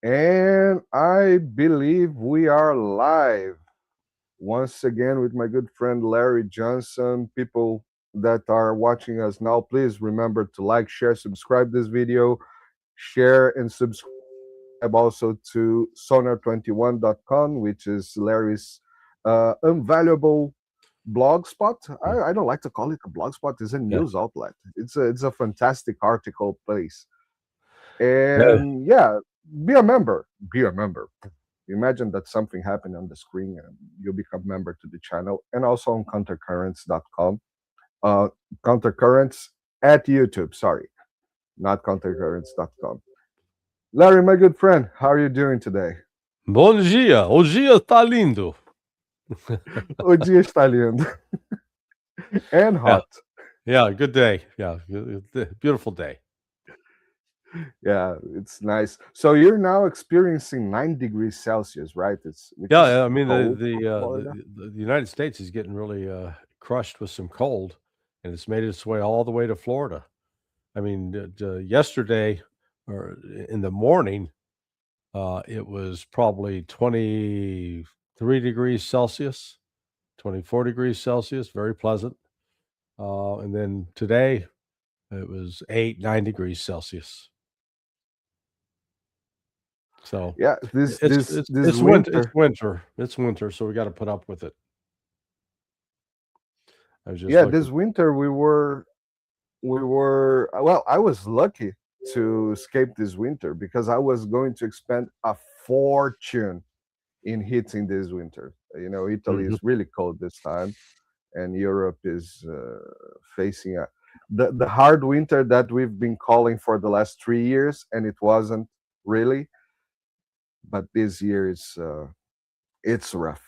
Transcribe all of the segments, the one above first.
And I believe we are live once again with my good friend Larry Johnson. People that are watching us now, please remember to like, share, subscribe this video, share and subscribe also to sonar21.com, which is Larry's invaluable blog spot. I don't like to call it a blog spot, it's a Yeah. news outlet. It's a fantastic article place. Yeah. And yeah, be a member. Be a member. Imagine that something happened on the screen and you become member to the channel, and also on countercurrents.com. Countercurrents at YouTube, sorry, not countercurrents.com. Larry, my good friend, how are you doing today? Bom dia. O dia tá lindo. O dia está lindo. And Yeah. hot. Yeah. Good day. Yeah. Beautiful day. Yeah, it's nice. So you're now experiencing 9 degrees Celsius, right? Which is Yeah. I mean, cold for Florida. the United States is getting really crushed with some cold, and it's made its way all the way to Florida. I mean, yesterday or in the morning, it was probably 23 degrees Celsius, 24 degrees Celsius, very pleasant. And then today it was 8, 9 degrees Celsius. So Yeah, this it's winter. It's winter. winter. It's winter, so we got to put up with it. I was just Yeah, looking. this winter we were well, I was lucky to escape this winter because I was going to spend a fortune in heating this winter. Italy Mhm. is really cold this time, and Europe is facing the hard winter that we've been calling for the last 3 years, and it wasn't really. But this year is it's rough.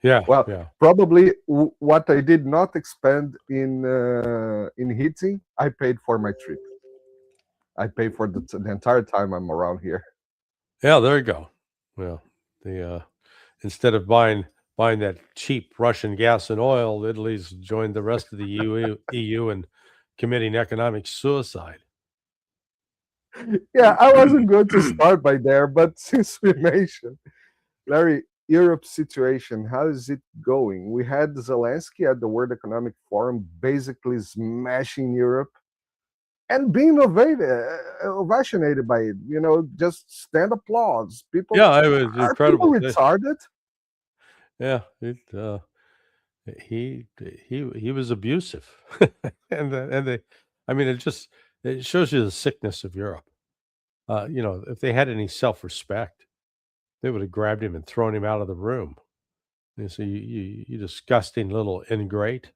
Yeah, Well, yeah, probably what I did not expend in heating, I paid for my trip. I pay for the entire time I'm around here. yeah. There you go. Well, the instead of buying that cheap Russian gas and oil, Italy's joined the rest of the EU in committing economic suicide. Yeah, I wasn't going to start by there, but since we mentioned Larry, Europe's situation, how is it going? We had Zelensky at the World Economic Forum basically smashing Europe and being ovationated by it. Just stand applause. People Yeah, it was are people incredible. retarded? Yeah, he he was abusive, and they, I mean, it shows you the sickness of Europe. If they had any self respect, they would have grabbed him and thrown him out of the room. You see, you disgusting little ingrate.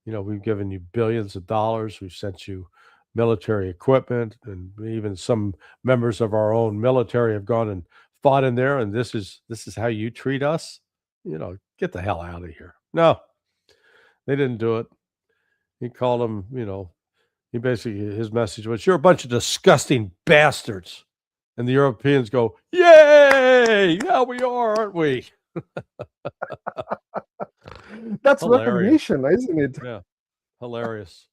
We've given you billions of dollars. We've sent you military equipment, and even some members of our own military have gone and fought in there. And this is how you treat us. Get the hell out of here. No, they didn't do it. He called them. He basically his message was, "You're a bunch of disgusting bastards," and the Europeans go, "Yay! Yeah, we are, aren't we?" That's Hilarious. recognition, isn't it? Yeah, hilarious.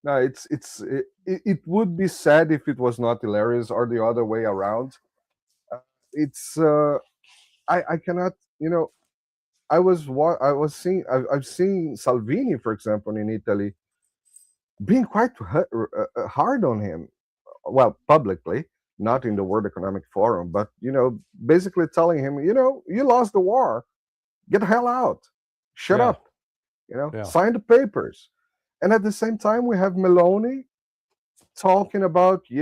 No, it would be sad if it was not hilarious or the other way around. It's I cannot I was seeing I've seen Salvini, for example, in Italy being quite hard on him. Well, publicly, not in the World Economic Forum, but basically telling him, you lost the war, get the hell out, shut Yeah, up, yeah. sign the papers. And at the same time, we have Meloni talking about, we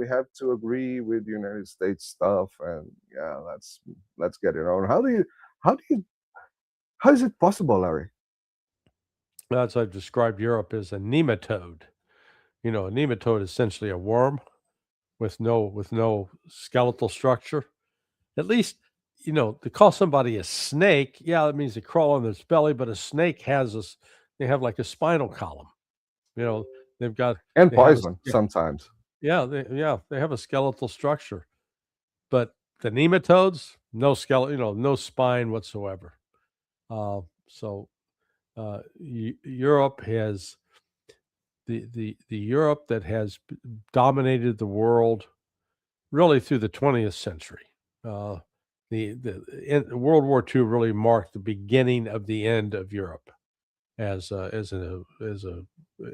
have to agree with the United States stuff, and yeah, let's get it on. How is it possible, Larry? As I've described Europe as a nematode. A nematode is essentially a worm with no skeletal structure. At least, to call somebody a snake, yeah, that means they crawl on its belly, but a snake they have like a spinal column. You know, they've got And they have a poison sometimes. they have a skeletal structure. But the nematodes, no skeleton, no spine whatsoever. So Europe has the Europe that has dominated the world really through the 20th century. World War II really marked the beginning of the end of Europe as a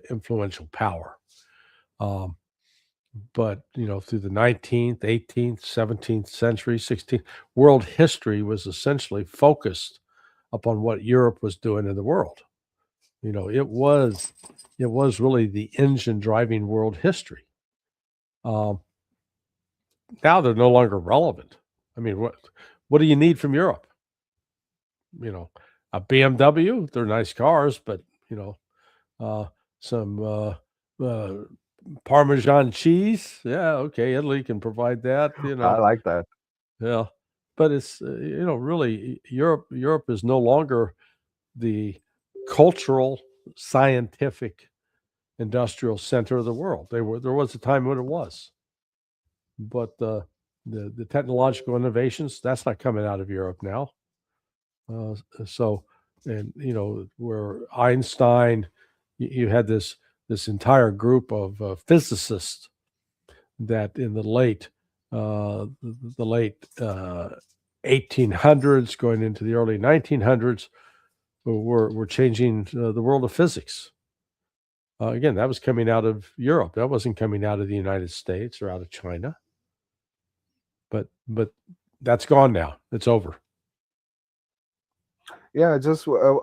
influential power. But through the 19th, 18th, 17th century, 16th, world history was essentially focused upon what Europe was doing in the world. It was really the engine driving world history. Now they're no longer relevant. I mean, what do you need from Europe? A BMW, they're nice cars, but some Parmesan cheese, yeah, okay, Italy can provide that. I like that. Yeah, but it's really Europe is no longer the cultural, scientific, industrial center of the world. There was a time when it was, but the technological innovations, that's not coming out of Europe now. And where Einstein, you had this entire group of physicists that in the late 1800s going into the early 1900s were changing the world of physics. Again, that was coming out of Europe. That wasn't coming out of the United States or out of China. But that's gone now. It's over. Yeah, I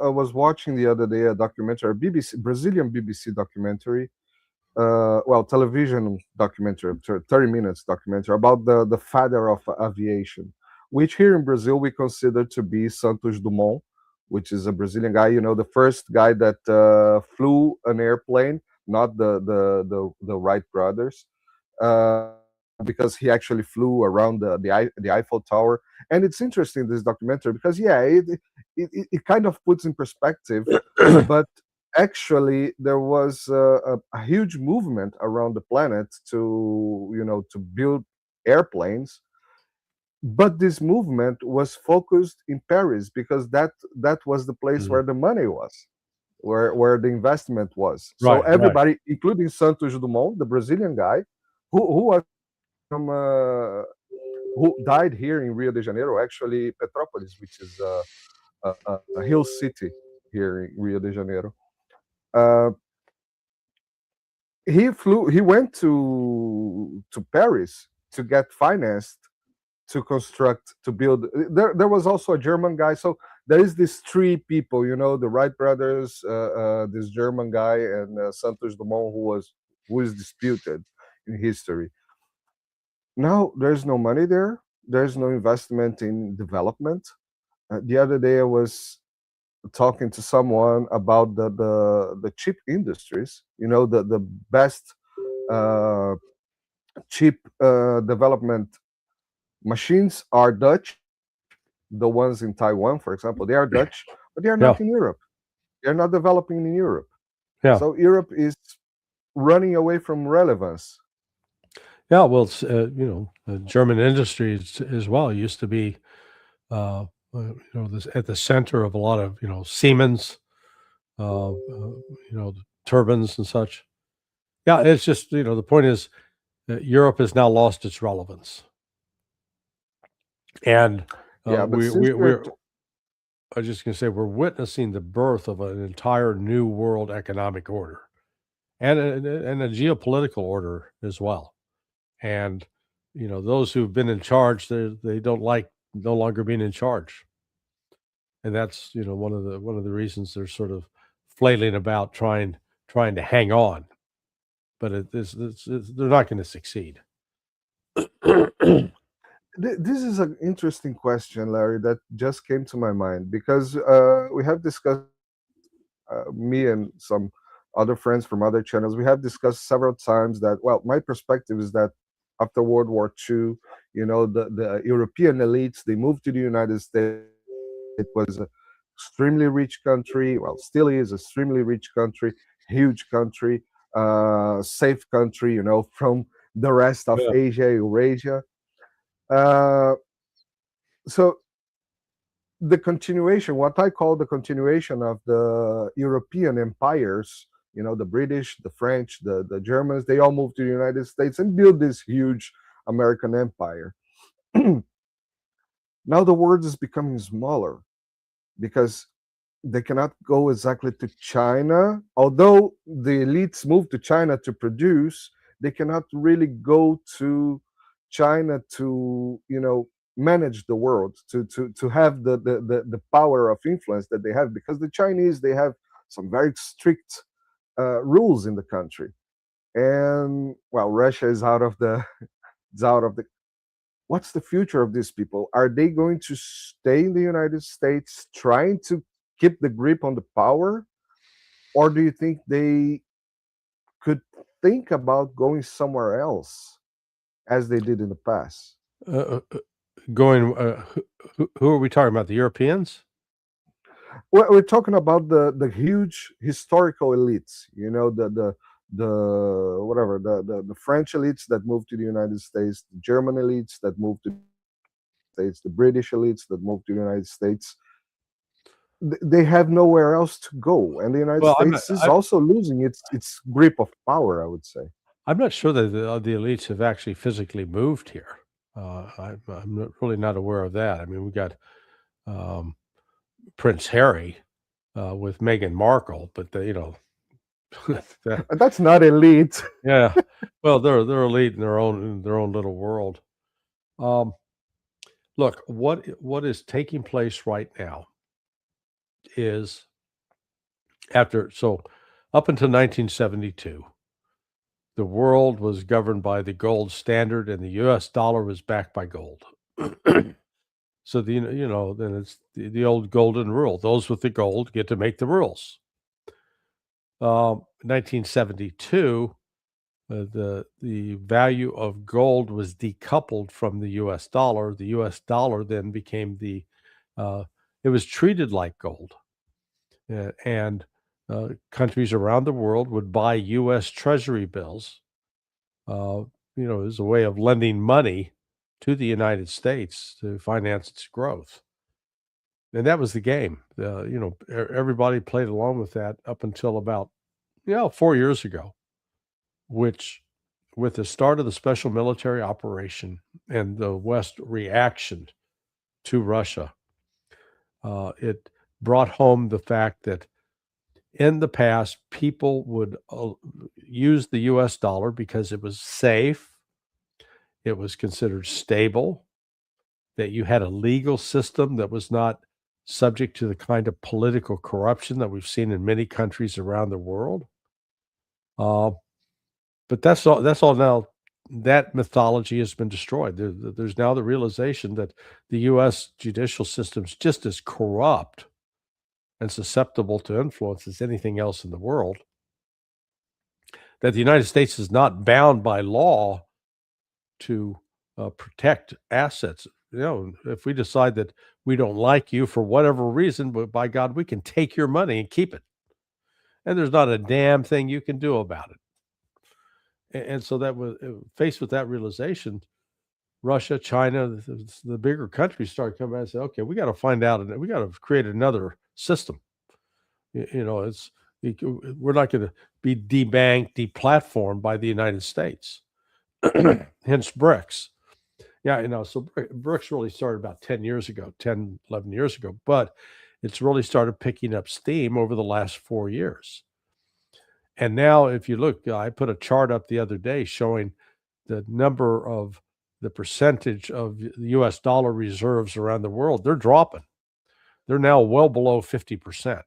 was watching the other day a documentary, Brazilian BBC documentary, television documentary, 30 minutes documentary about the father of aviation, which here in Brazil we consider to be Santos Dumont, which is a Brazilian guy, the first guy that flew an airplane, not the Wright brothers, because he actually flew around the Eiffel Tower. And it's interesting, this documentary, because it kind of puts in perspective, but actually there was a huge movement around the planet to build airplanes, but this movement was focused in Paris because that was the place where the money was, where the investment was. So everybody, including Santos Dumont, the Brazilian guy, who was from who died here in Rio de Janeiro, actually Petrópolis, which is a hill city here in Rio de Janeiro. He went to Paris to get financed to build. There was also a German guy. So there is these three people, the Wright brothers, this German guy, and Santos Dumont, who is disputed in history. Now there's no money there. There's no investment in development. The other day I was talking to someone about the chip industries. The best chip development machines are Dutch. The ones in Taiwan, for example, they are Dutch, but they are not in Europe. They're not developing in Europe. Yeah. So Europe is running away from relevance. Yeah, well, German industries as well used to be, at the center of a lot of, Siemens, turbines and such. Yeah, it's just, the point is that Europe has now lost its relevance. And yeah, we're I was just going to say, we're witnessing the birth of an entire new world economic order and a geopolitical order as well. And, those who've been in charge, they don't like no longer being in charge. And that's, one of the reasons they're sort of flailing about trying to hang on. But they're not going to succeed. This is an interesting question, Larry, that just came to my mind because we have discussed, me and some other friends from other channels, we have discussed several times that, my perspective is that after World War II, the European elites, they moved to the United States. It was an extremely rich country, still is extremely rich country, huge country, safe country, from the rest of Asia, Eurasia. So the continuation, what I call the continuation of the European empires, the British, the French, the Germans, they all moved to the United States and built this huge American empire. Now the world is becoming smaller because they cannot go exactly to China. Although the elites move to China to produce, they cannot really go to China to, manage the world, to have the power of influence that they have, because the Chinese, they have some very strict rules in the country. And well, Russia is out of the is out of the what's the future of these people? Are they going to stay in the United States trying to keep the grip on the power? Or do you think they could think about going somewhere else as they did in the past? Going, who are we talking about? The Europeans? Well, we're talking about the huge historical elites, the whatever, the French elites that moved to the United States, the German elites that moved to the States, the British elites that moved to the United States. They have nowhere else to go, and the United States is also losing its grip of power, I would say. I'm not sure that the elites have actually physically moved here. I'm really not aware of that. I mean, we got Prince Harry with Meghan Markle, but that's not elite. Yeah, well, they're elite in their own little world. Look, what is taking place right now is up until 1972, the world was governed by the gold standard, and the U.S. dollar was backed by gold. So then it's the old golden rule: those with the gold get to make the rules. 1972, the value of gold was decoupled from the U.S. dollar. The U.S. dollar then became it was treated like gold, and countries around the world would buy U.S. Treasury bills, as a way of lending money to the United States to finance its growth. And that was the game. Everybody played along with that up until about 4 years ago, which, with the start of the special military operation and the West reaction to Russia, it brought home the fact that in the past, people would use the U.S. dollar because it was safe, it was considered stable, that you had a legal system that was not subject to the kind of political corruption that we've seen in many countries around the world. But that's all now. That mythology has been destroyed. There's now the realization that the U.S. judicial system is just as corrupt and susceptible to influence as anything else in the world, that the United States is not bound by law to protect assets. If we decide that we don't like you for whatever reason, but by God, we can take your money and keep it. And there's not a damn thing you can do about it. And so that was faced with that realization, Russia, China, the bigger countries started coming out and said, okay, we got to find out, and we got to create another system. We're not going to be debanked, deplatformed by the United States. Hence BRICS. Yeah, so BRICS really started about 10, 11 years ago, but it's really started picking up steam over the last 4 years. And now, if you look, I put a chart up the other day showing the percentage of the U.S. dollar reserves around the world. They're dropping. They're now well below 50%.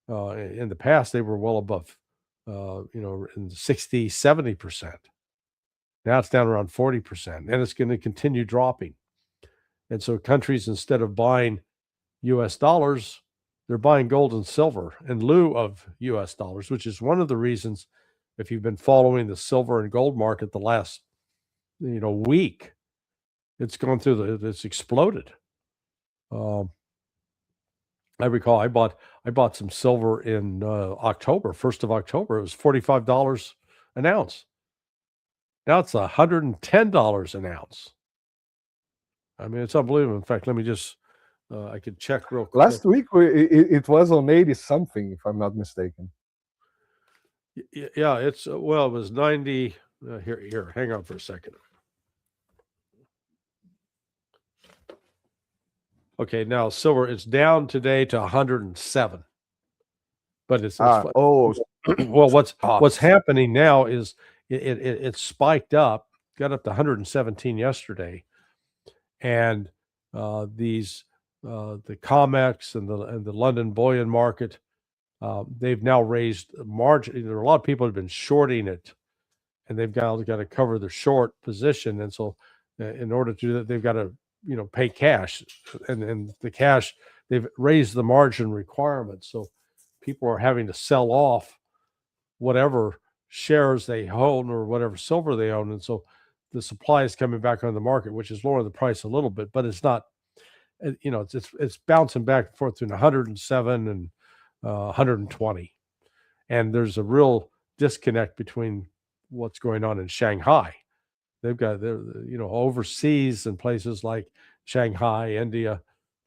In the past, they were well above, in 60, 70%. Now it's down around 40%, and it's going to continue dropping. And so countries, instead of buying U.S. dollars, they're buying gold and silver in lieu of U.S. dollars, which is one of the reasons, if you've been following the silver and gold market the last, week, it's gone through it's exploded. I recall I bought some silver in October, 1st of October. It was $45 an ounce. Now it's $110 an ounce. I mean, it's unbelievable. In fact, let me just, I could check real quick. Last week, it was on 80 something, if I'm not mistaken. Yeah, it was 90. Here, hang on for a second. Okay, now silver, it's down today to 107, but it's oh, well, what's happening now is it spiked up, got up to 117 yesterday, and these the COMEX and the London bullion market, they've now raised margin. There are a lot of people who've been shorting it, and they've got to cover their short position, and so in order to do that, they've got to pay cash, and the cash, they've raised the margin requirement, so people are having to sell off whatever shares they own or whatever silver they own, and so the supply is coming back on the market, which is lowering the price a little bit, but it's not, it's bouncing back and forth between 107 and 120, and there's a real disconnect between what's going on in Shanghai. They've got their, overseas in places like Shanghai, India,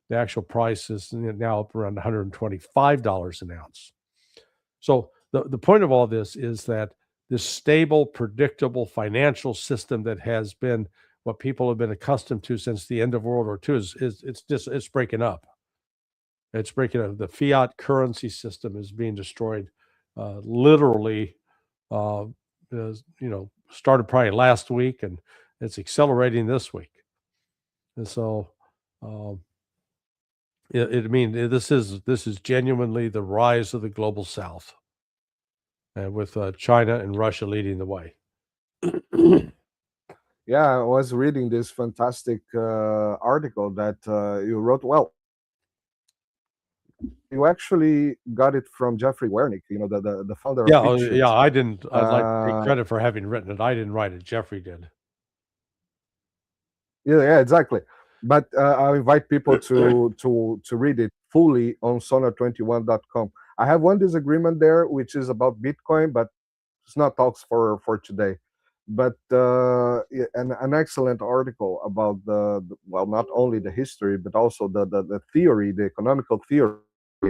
the actual price is now up around $125 an ounce. So the point of all this is that this stable, predictable financial system that has been what people have been accustomed to since the end of World War II it's breaking up. It's breaking up. The fiat currency system is being destroyed, literally. Started probably last week, and it's accelerating this week. And so, this is genuinely the rise of the global South, and with China and Russia leading the way. Yeah, I was reading this fantastic article that you wrote. Well, you actually got it from Jeffrey Wernick, the founder of BitChute. Yeah, I didn't. I'd like to take credit for having written it. I didn't write it. Jeffrey did. Yeah, exactly. But I invite people to read it fully on sonar21.com. I have one disagreement there, which is about Bitcoin, but it's not talks for today. But an excellent article about not only the history, but also the theory, the economical theory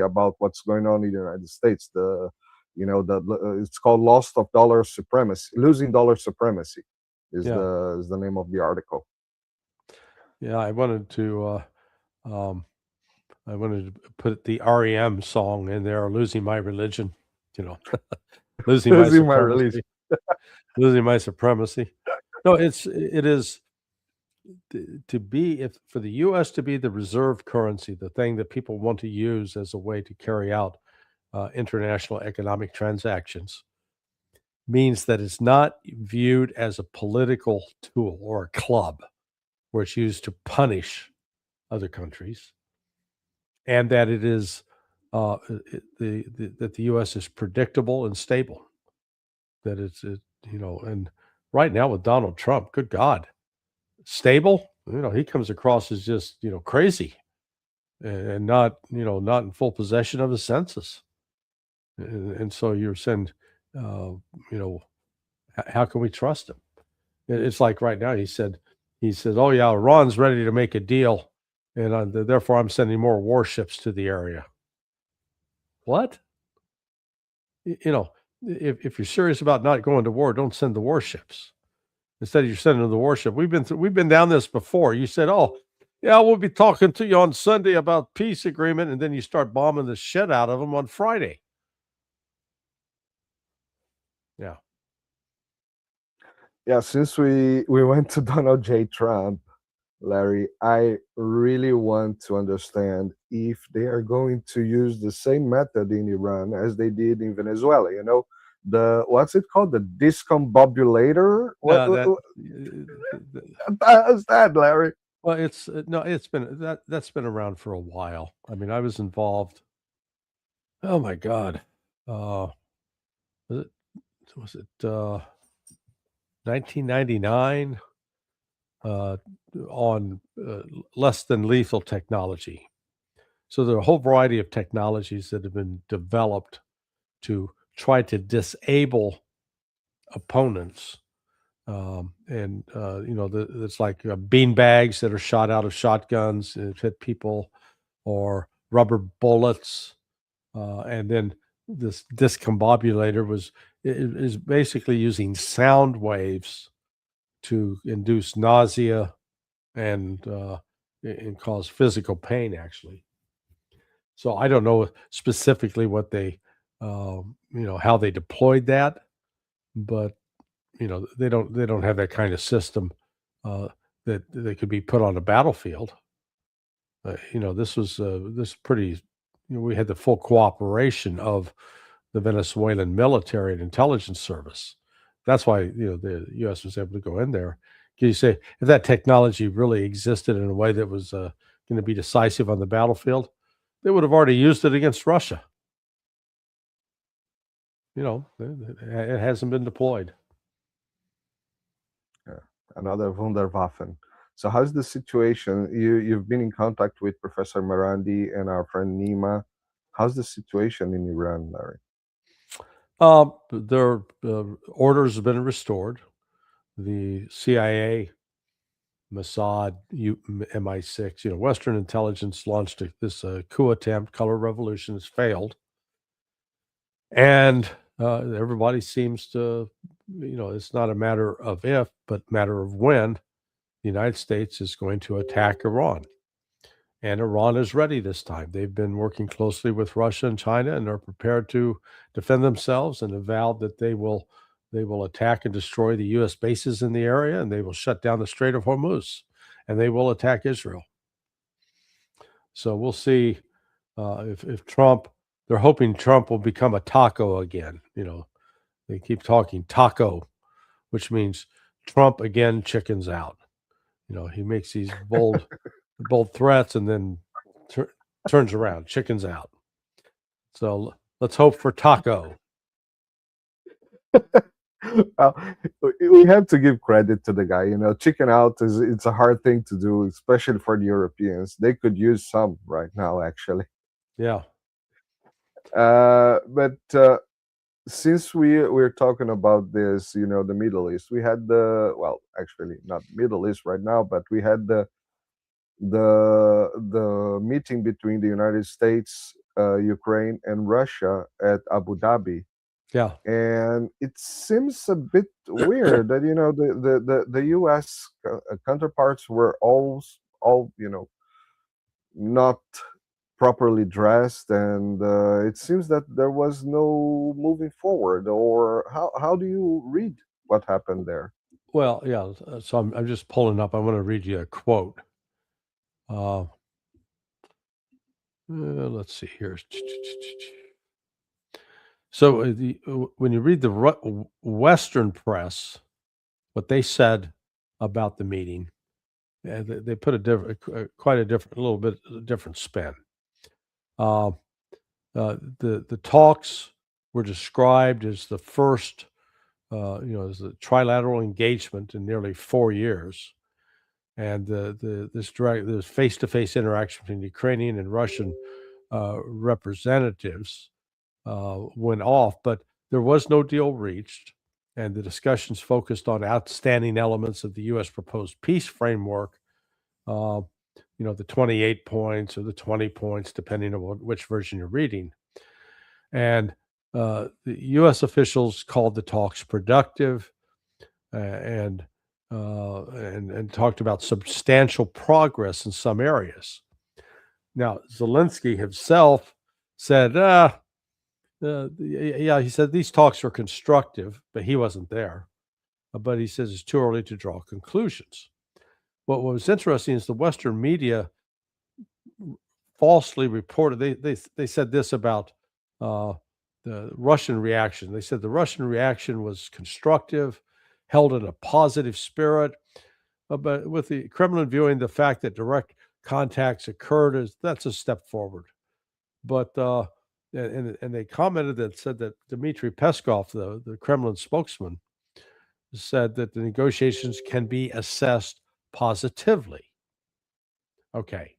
about what's going on in the United States. It's called "Loss of Dollar Supremacy," losing dollar supremacy is the name of the article. Yeah, I wanted to put the REM song in there, "Losing My Religion," losing my supremacy. Losing my supremacy. No, it is to be, for the U.S. to be the reserve currency, the thing that people want to use as a way to carry out international economic transactions, means that it's not viewed as a political tool or a club where it's used to punish other countries, and that it is that the U.S. is predictable and stable. That and right now with Donald Trump, good God, stable. He comes across as just crazy, and not not in full possession of his senses. And so you're saying, how can we trust him? It's like right now he says, oh yeah, Iran's ready to make a deal, and therefore I'm sending more warships to the area. What? If you're serious about not going to war, don't send the warships. Instead, you're sending the warship. We've been down this before. You said, "Oh, yeah, we'll be talking to you on Sunday about peace agreement," and then you start bombing the shit out of them on Friday. Yeah. Yeah, since we went to Donald J. Trump, Larry, I really want to understand if they are going to use the same method in Iran as they did in Venezuela. What's it called? The discombobulator? How's that, Larry? Well, that's been around for a while. I mean, I was involved. Oh my God. Was it 1999 on less than lethal technology. So there are a whole variety of technologies that have been developed to try to disable opponents. It's like bean bags that are shot out of shotguns and hit people, or rubber bullets. And then this discombobulator is basically using sound waves to induce nausea and and cause physical pain, actually. So I don't know specifically what they, how they deployed that, but they don't have that kind of system that they could be put on a battlefield. This was this pretty. We had the full cooperation of the Venezuelan military and intelligence service. That's why the U.S. was able to go in there. Can you say if that technology really existed in a way that was going to be decisive on the battlefield, they would have already used it against Russia. It hasn't been deployed. Yeah, another Wunderwaffen. So how's the situation? You've been in contact with Professor Marandi and our friend Nima. How's the situation in Iran, Larry? Their orders have been restored. The CIA, Mossad, MI6, Western intelligence launched this coup attempt. Color Revolution has failed, and everybody seems to, it's not a matter of if, but matter of when the United States is going to attack Iran. And Iran is ready this time. They've been working closely with Russia and China, and are prepared to defend themselves, and have vowed that they will attack and destroy the U.S. bases in the area, and they will shut down the Strait of Hormuz, and they will attack Israel. So we'll see if Trump. They're hoping Trump will become a taco again. They keep talking taco, which means Trump again, chickens out. He makes these bold threats and then turns around, chickens out. So let's hope for taco. Well, we have to give credit to the guy. Chicken out it's a hard thing to do, especially for the Europeans. They could use some right now, actually. Yeah. But since we're talking about this, the Middle East, we had actually not Middle East right now, but we had the meeting between the United States, Ukraine, and Russia at Abu Dhabi. Yeah. And it seems a bit weird that the U.S. counterparts were all not properly dressed, and it seems that there was no moving forward. Or how do you read what happened there? Well, yeah. So I'm just pulling up. I want to read you a quote. Let's see here. So when you read the Western press, what they said about the meeting, they put quite a little bit different spin. The talks were described as the first, as a trilateral engagement in nearly 4 years, and this face-to-face interaction between Ukrainian and Russian representatives went off, but there was no deal reached, and the discussions focused on outstanding elements of the U.S. proposed peace framework. The 28 points or the 20 points, depending on which version you're reading. And the U.S. officials called the talks productive, and talked about substantial progress in some areas. Now, Zelensky himself said, he said these talks were constructive, but he wasn't there. But he says it's too early to draw conclusions. What was interesting is the Western media falsely reported. They said this about the Russian reaction. They said the Russian reaction was constructive, held in a positive spirit, but with the Kremlin viewing the fact that direct contacts occurred that's a step forward. But and they commented that said that Dmitry Peskov, the Kremlin spokesman, said that the negotiations can be assessed positively. Okay.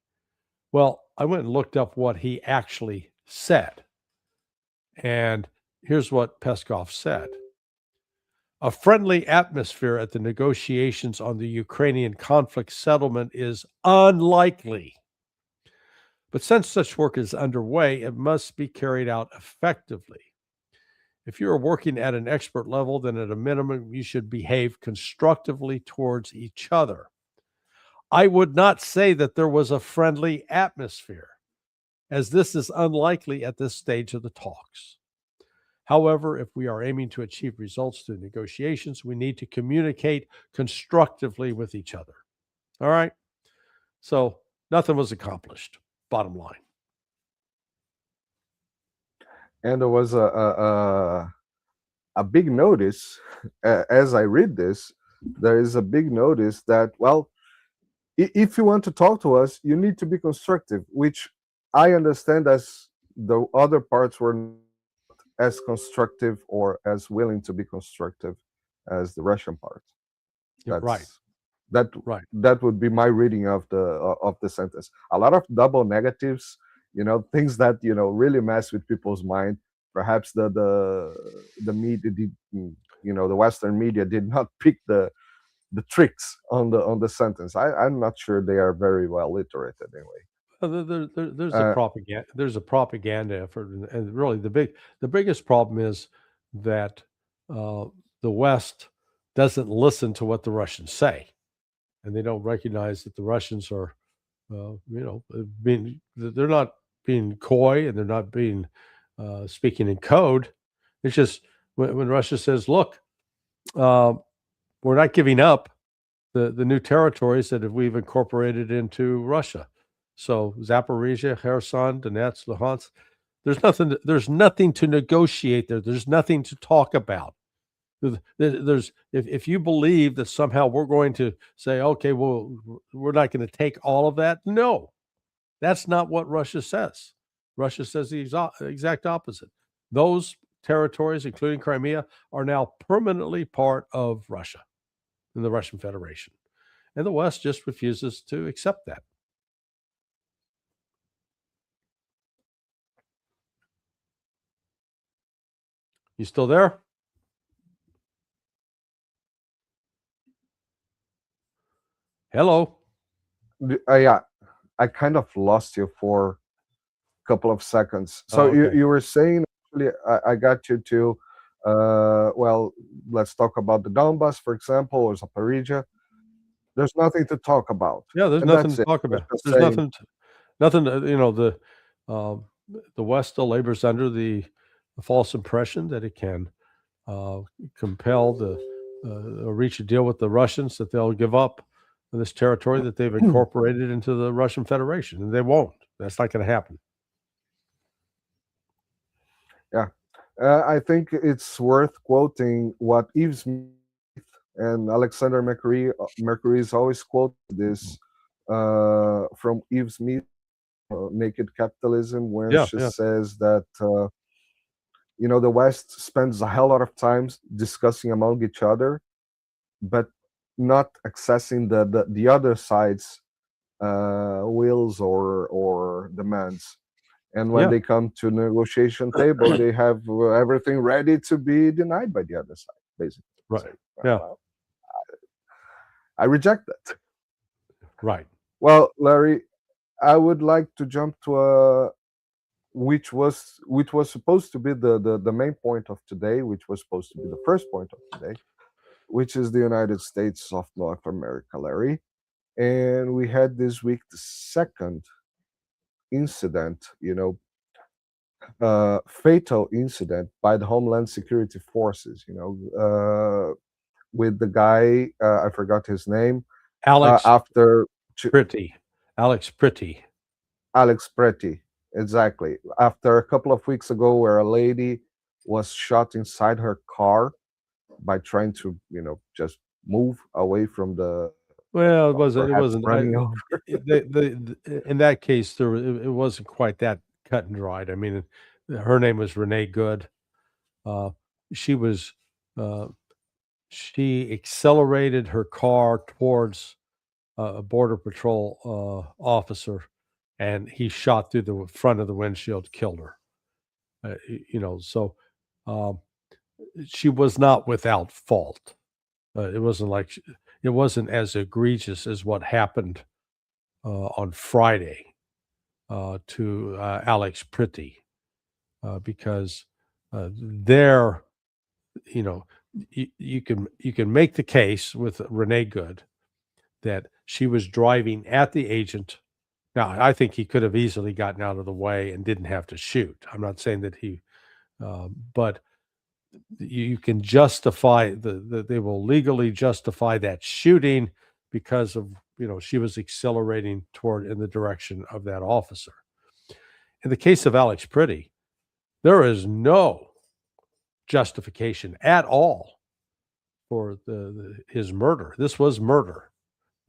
Well, I went and looked up what he actually said. And here's what Peskov said. A friendly atmosphere at the negotiations on the Ukrainian conflict settlement is unlikely. But since such work is underway, it must be carried out effectively. If you are working at an expert level, then at a minimum, you should behave constructively towards each other. I would not say that there was a friendly atmosphere, as this is unlikely at this stage of the talks. However, if we are aiming to achieve results through negotiations, we need to communicate constructively with each other. All right? So nothing was accomplished, bottom line. And there was a big notice as I read this. There is a big notice that, well, if you want to talk to us, you need to be constructive, which I understand as the other parts were not as constructive or as willing to be constructive as the Russian part. Right. That would be my reading of the sentence. A lot of double negatives, things that really mess with people's mind. Perhaps the media did, the Western media did not pick the tricks on the sentence. I'm not sure they are very well literate anyway. There's a propaganda. There's a propaganda effort, and really the biggest problem is that the West doesn't listen to what the Russians say, and they don't recognize that the Russians are, they're not being coy and they're not being speaking in code. It's just when Russia says, "Look, we're not giving up the new territories that we've incorporated into Russia." So Zaporizhia, Kherson, Donetsk, Luhansk, there's nothing to negotiate there. There's nothing to talk about. If you believe that somehow we're going to say, okay, well, we're not going to take all of that. No, that's not what Russia says. Russia says the exact opposite. Those territories, including Crimea, are now permanently part of Russia and the Russian Federation. And the West just refuses to accept that. You still there? Hello. Yeah, I kind of lost you for a couple of seconds. So okay. you were saying, actually, I got you to, well, let's talk about the Donbass, for example, or Zaporizhia. There's nothing to talk about. Yeah, there's And nothing that's to it. talk about. Just There's saying, nothing. The West still labors under the false impression that it can compel or reach a deal with the Russians that they'll give up this territory that they've incorporated into the Russian Federation, and they won't. That's not going to happen. Yeah. I think it's worth quoting what Yves Smith and Alexander Mercury's always quote this from Yves Smith, Naked Capitalism, where she says that the West spends a hell lot of time discussing among each other, but not accessing the other side's wills or demands. And when they come to negotiation table, they have everything ready to be denied by the other side, basically. Right. So, yeah. Well, I reject that. Right. Well, Larry, I would like to jump to which was supposed to be the main point of today, which was supposed to be the first point of today, which is the United States of North America, Larry. And we had this week the second incident, fatal incident by the Homeland Security Forces, with the guy, I forgot his name. Alex Pretty. Alex Pretty, exactly. After a couple of weeks ago, where a lady was shot inside her car by trying to, just move away from the. Well, it wasn't running over. In that case, it wasn't quite that cut and dried. I mean, her name was Renee Good. She accelerated her car towards a border patrol officer, and he shot through the front of the windshield, killed her. So she was not without fault. It wasn't as egregious as what happened on Friday to Alex Pretty, because there, you can make the case with Renee Good that she was driving at the agent. Now, I think he could have easily gotten out of the way and didn't have to shoot. I'm not saying that he, but you can justify they will legally justify that shooting because of, she was accelerating toward in the direction of that officer. In the case of Alex Pretty, there is no justification at all for his murder. This was murder.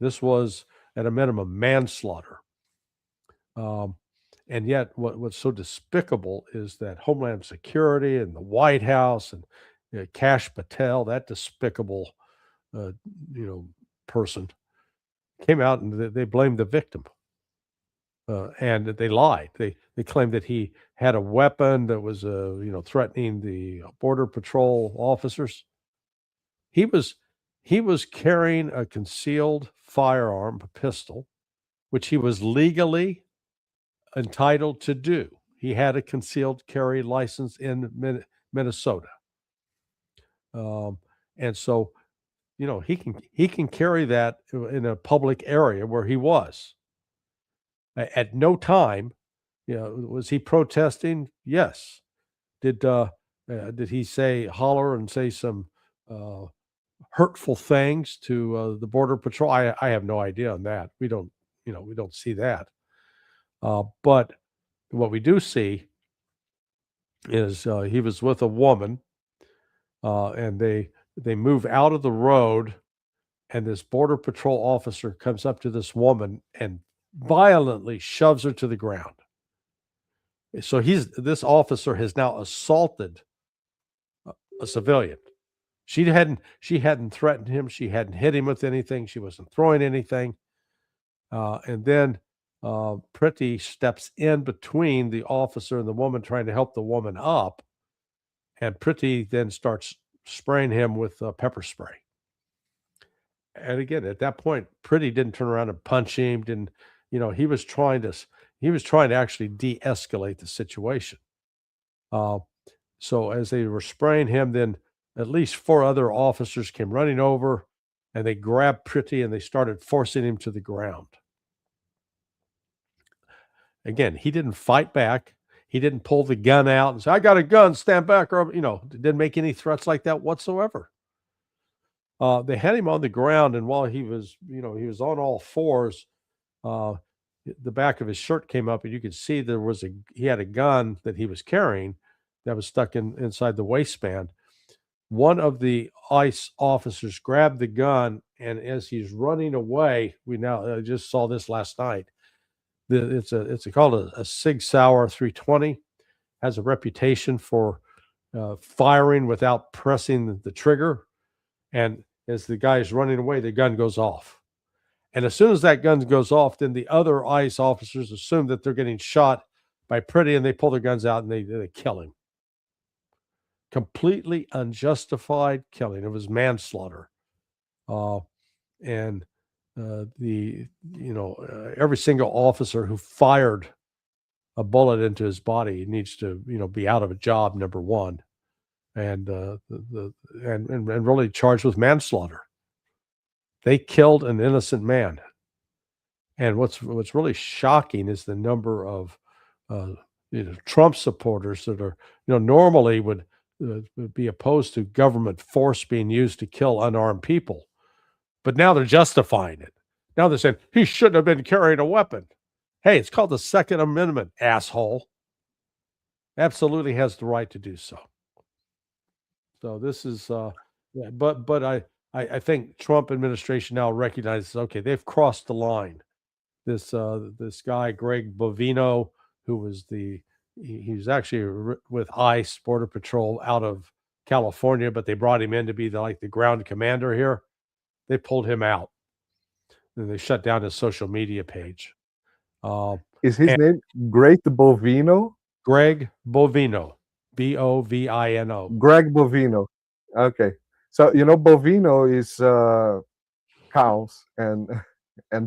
This was at a minimum manslaughter. And yet what's so despicable is that Homeland Security and the White House and Kash Patel, that despicable person, came out and they blamed the victim. And they lied. They claimed that he had a weapon that was threatening the Border Patrol officers. He was carrying a concealed firearm, a pistol, which he was legally entitled to do. He had a concealed carry license in Minnesota. And so, he can carry that in a public area where he was. At no time, was he protesting? Yes. Did he holler and say some hurtful things to the Border Patrol? I have no idea on that. We don't see that. But what we do see is he was with a woman, and they move out of the road, and this Border Patrol officer comes up to this woman and violently shoves her to the ground. So this officer has now assaulted a civilian. She hadn't threatened him. She hadn't hit him with anything. She wasn't throwing anything. And then Pretty steps in between the officer and the woman, trying to help the woman up. And Pretty then starts spraying him with pepper spray. And again, at that point, Pretty didn't turn around and punch him. He was trying to actually de-escalate the situation. So as they were spraying him, then at least 4 other officers came running over, and they grabbed Pretty and they started forcing him to the ground. Again, he didn't fight back. He didn't pull the gun out and say, "I got a gun, stand back," or didn't make any threats like that whatsoever. They had him on the ground, and while he was on all fours, the back of his shirt came up, and you could see he had a gun that he was carrying that was stuck inside the waistband. One of the ICE officers grabbed the gun, and as he's running away, I just saw this last night. It's called a Sig Sauer 320. Has a reputation for firing without pressing the trigger. And as the guy is running away, the gun goes off. And as soon as that gun goes off, then the other ICE officers assume that they're getting shot by Pretty, and they pull their guns out and they kill him. Completely unjustified killing. It was manslaughter. And every single officer who fired a bullet into his body needs to, be out of a job, number one, and really charged with manslaughter. They killed an innocent man. And what's really shocking is the number of Trump supporters that are, normally would be opposed to government force being used to kill unarmed people. But now they're justifying it. Now they're saying he shouldn't have been carrying a weapon. Hey, it's called the Second Amendment, asshole. Absolutely has the right to do so. So this is, but I think Trump administration now recognizes, okay, they've crossed the line. This guy, Greg Bovino, who was he's actually with ICE, Border Patrol, out of California, but they brought him in to be the ground commander here. They pulled him out. And they shut down his social media page. Is his name Greg Bovino? Greg Bovino. Bovino. Greg Bovino. Okay. So, bovino is cows and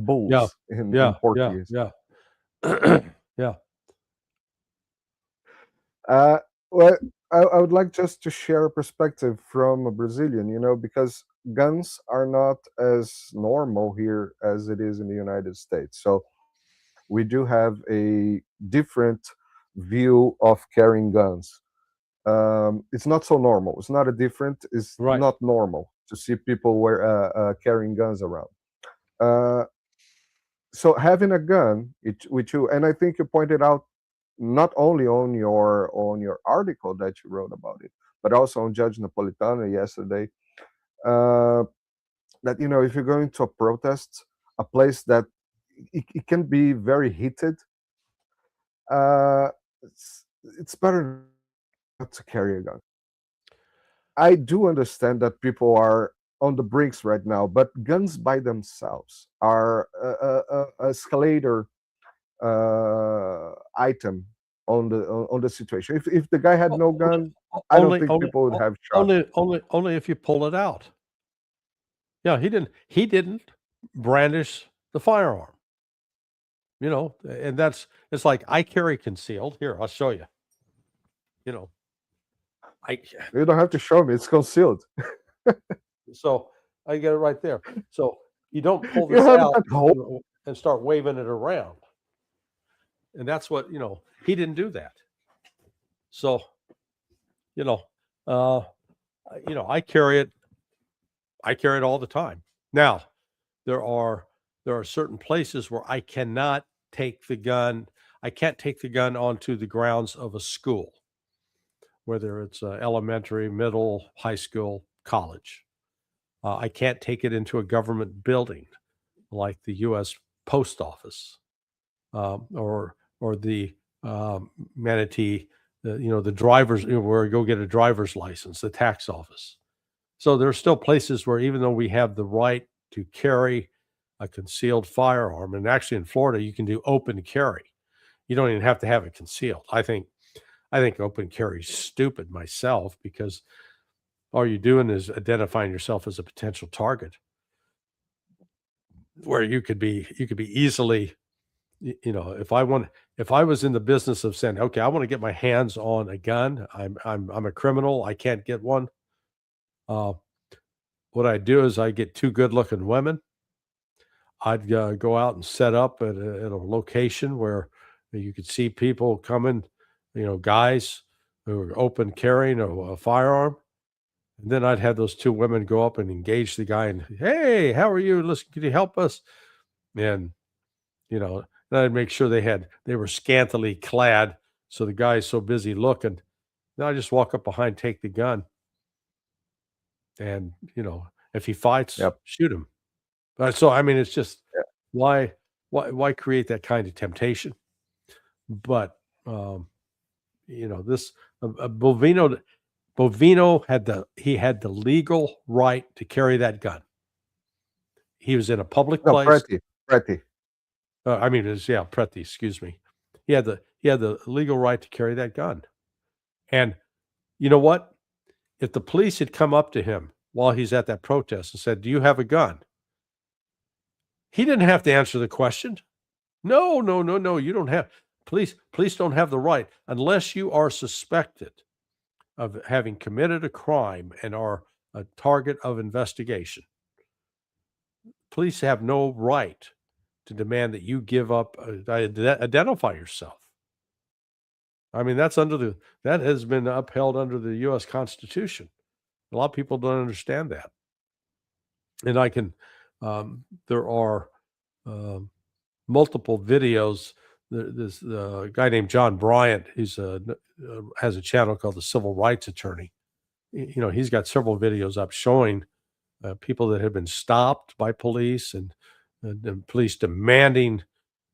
bulls in Portuguese. Yeah. Yeah. Well, I would like just to share a perspective from a Brazilian, because guns are not as normal here as it is in the United States. So we do have a different view of carrying guns. It's not so normal. It's not a different. It's Right. not normal to see people carrying guns around. Uh, so having a gun, with you, and I think you pointed out not only on your article that you wrote about it, but also on Judge Napolitano yesterday. Uh, that if you're going to a protest, a place that it can be very heated, uh, it's better not to carry a gun. I do understand that people are on the brinks right now, but guns by themselves are a escalator item on the situation. If the guy had no gun, I don't think people would have shot. Only if you pull it out. Yeah, he didn't brandish the firearm. And it's like, I carry concealed. Here, I'll show you. You don't have to show me, it's concealed. So I get it right there. So you don't pull this out and start waving it around. And that's what, he didn't do that. So, I carry it all the time. Now, there are certain places where I cannot take the gun. I can't take the gun onto the grounds of a school, whether it's elementary, middle, high school, college. I can't take it into a government building like the U.S. Post Office or the Manatee, the drivers, where you go get a driver's license, the tax office. So there are still places where, even though we have the right to carry a concealed firearm, and actually in Florida you can do open carry. You don't even have to have it concealed. I think open carry is stupid myself, because all you're doing is identifying yourself as a potential target, where you could be easily, if I was in the business of saying, okay, I want to get my hands on a gun, I'm a criminal, I can't get one. What I do is I get two good-looking women. I'd go out and set up at a location where you could see people coming, guys who are open carrying a firearm. And then I'd have those two women go up and engage the guy and, hey, how are you? Listen, can you help us? And, then I'd make sure they were scantily clad. So the guy's so busy looking. Then I just walk up behind, take the gun. And, if he fights, shoot him. So, I mean, it's just, why create that kind of temptation? But, this Bovino had the legal right to carry that gun. He was in a public place. Preti. Preti, excuse me. He had the legal right to carry that gun. And you know what? If the police had come up to him while he's at that protest and said, do you have a gun? He didn't have to answer the question. No, you don't have. Police don't have the right, unless you are suspected of having committed a crime and are a target of investigation. Police have no right to demand that you give up, identify yourself. I mean, that has been upheld under the U.S. Constitution. A lot of people don't understand that. And there are multiple videos. This guy named John Bryant, has a channel called The Civil Rights Attorney. He's got several videos up showing people that have been stopped by police and police demanding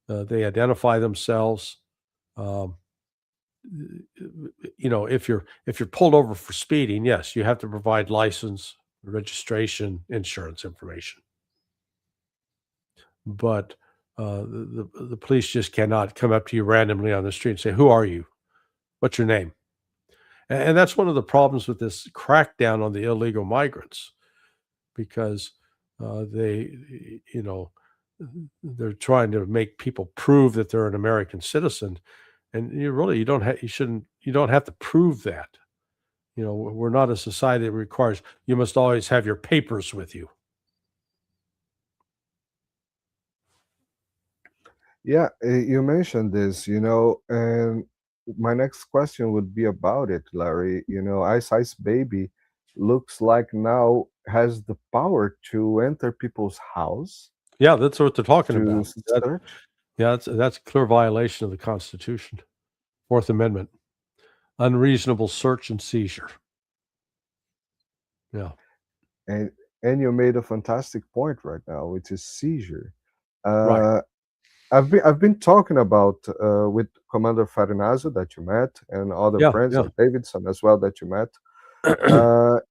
they identify themselves. If you're pulled over for speeding, yes, you have to provide license, registration, insurance information. But the police just cannot come up to you randomly on the street and say, who are you? What's your name? And that's one of the problems with this crackdown on the illegal migrants, because they're trying to make people prove that they're an American citizen. And you don't have to prove that. We're not a society that requires you must always have your papers with you. Yeah, you mentioned this, and my next question would be about it, Larry. Ice Ice Baby looks like now has the power to enter people's house Yeah, that's what they're talking to about. search. That's a clear violation of the Constitution. Fourth Amendment, unreasonable search and seizure. Yeah, And you made a fantastic point right now, which is seizure. right. Uh, I've been talking about with Commander Farinazzo that you met, and other Yeah, friends, yeah. and Davidson as well that you met.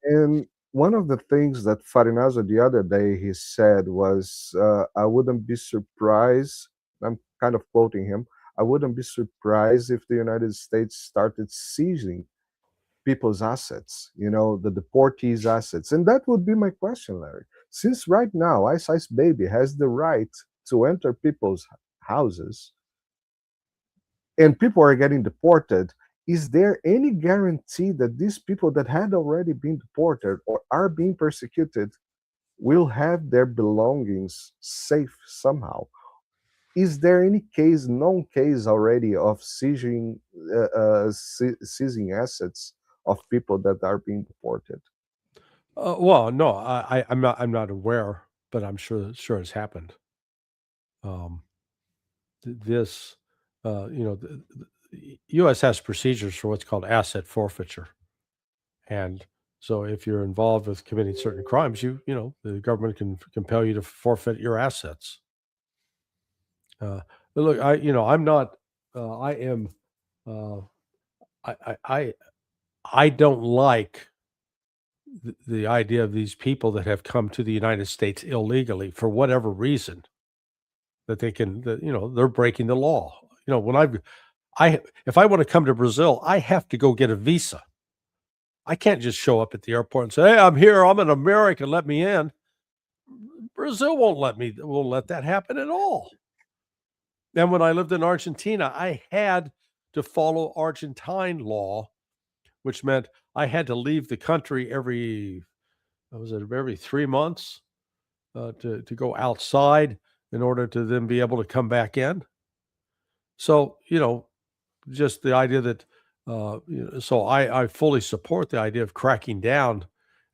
And one of the things that Farinazzo the other day he said was, "I wouldn't be surprised." I'm kind of quoting him. I wouldn't be surprised if the United States started seizing people's assets, the deportees' assets. And that would be my question, Larry. Since right now, Ice Ice Baby has the right to enter people's houses and people are getting deported, is there any guarantee that these people that had already been deported or are being persecuted will have their belongings safe somehow? Is there any known case already of seizing assets of people that are being deported? Well, no, I'm not aware, but I'm sure it's happened. Um, this, the U.S. has procedures for what's called asset forfeiture, and so if you're involved with committing certain crimes, the government can compel you to forfeit your assets. But look, I'm not. I am. Uh, I, I I I don't like the idea of these people that have come to the United States illegally for whatever reason that they're breaking the law. When if I want to come to Brazil, I have to go get a visa. I can't just show up at the airport and say, "Hey, I'm here. I'm an American. Let me in." Brazil won't let that happen at all. And when I lived in Argentina, I had to follow Argentine law, which meant I had to leave the country every 3 months to go outside in order to then be able to come back in. So, just the idea that, so I fully support the idea of cracking down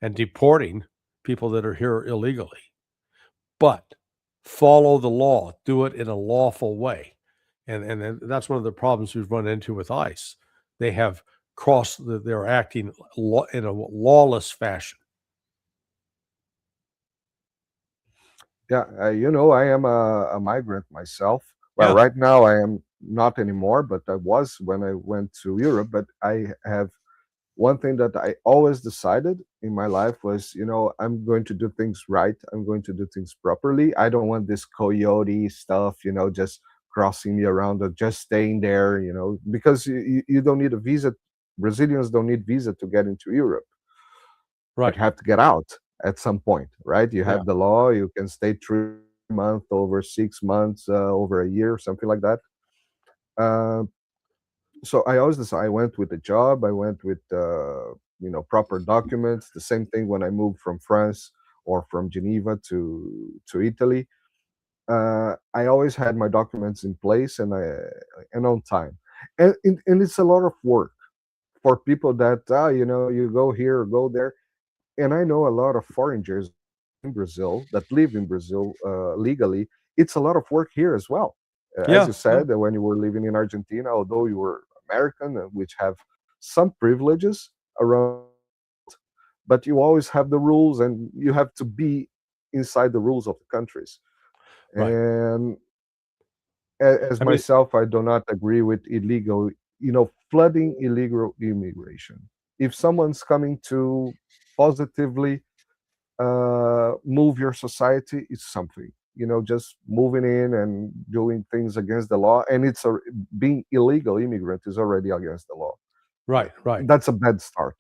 and deporting people that are here illegally, but follow the law, do it in a lawful way. And that's one of the problems we've run into with ICE. They have they're acting in a lawless fashion. Yeah, I am a migrant myself. Well, Yeah. right now I am not anymore, but I was when I went to Europe. But I have one thing that I always decided in my life was, I'm going to do things right. I'm going to do things properly. I don't want this coyote stuff, just crossing me around or just staying there, because you don't need a visa. Brazilians don't need visa to get into Europe, but Right. you have to get out at some point, right? You Yeah. have the law. You can stay 3 months, over 6 months, over a year, something like that. Uh, so I always decide, I went with a job. I went with proper documents. The same thing when I moved from France or from Geneva to Italy. I always had my documents in place and on time. And it's a lot of work for people that you go here or go there. And I know a lot of foreigners in Brazil that live in Brazil legally. It's a lot of work here as well. As Yeah. you Yeah. said, when you were living in Argentina, although you were American, which have some privileges around, but you always have the rules, and you have to be inside the rules of the countries. Right. And as I mean, myself, I do not agree with illegal, flooding illegal immigration. If someone's coming to positively move your society, is something, just moving in and doing things against the law, and being illegal immigrant is already against the law. right. Right. That's a bad start.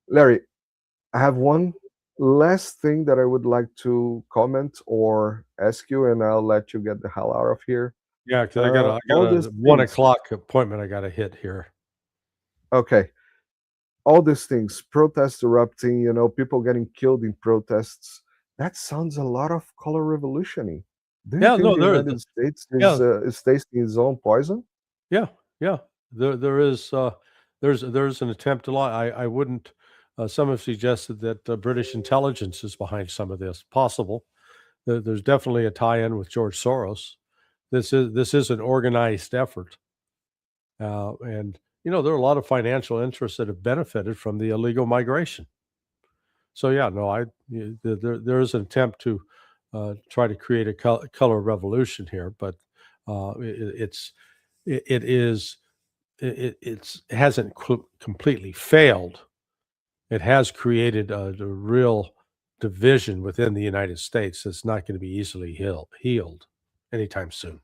Larry, I have one last thing that I would like to comment or ask you, and I'll let you get the hell out of here. Yeah, because I got All a these one things. o'clock appointment I got to hit here. Okay, all these things, protests erupting, people getting killed in protests. That sounds a lot of color revolutioning. Do you Yeah, think no, the United States yeah, is tasting its own poison? yeah, yeah. There is there's an attempt to lie. I wouldn't. Some have suggested that British intelligence is behind some of this. Possible. There's definitely a tie-in with George Soros. This is an organized effort, and there are a lot of financial interests that have benefited from the illegal migration. So yeah, no, there is an attempt to try to create a color revolution here, but it's it is it hasn't completely failed. It has created a real division within the United States that's not going to be easily healed anytime soon.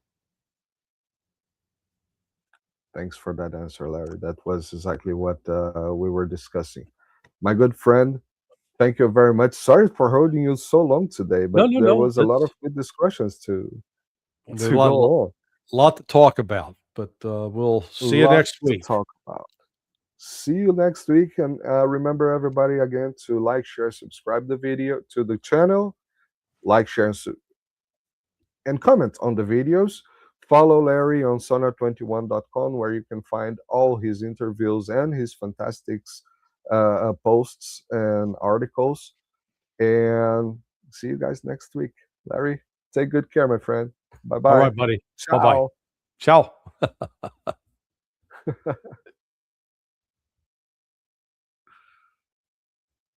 Thanks for that answer, Larry. That was exactly what we were discussing. My good friend, thank you very much. Sorry for holding you so long today, but No, no, there no. was a lot of good discussions to There's to go on. a lot to talk about, but we'll see you Lots next to week. talk about. See you next week, and remember everybody again to like, share, subscribe the video to the channel, like, share, and comment on the videos. Follow Larry on sonar21.com, where you can find all his interviews and his fantastic posts and articles. And see you guys next week. Larry, take good care, my friend. Bye All bye. right, buddy. Bye bye. Ciao. Ciao.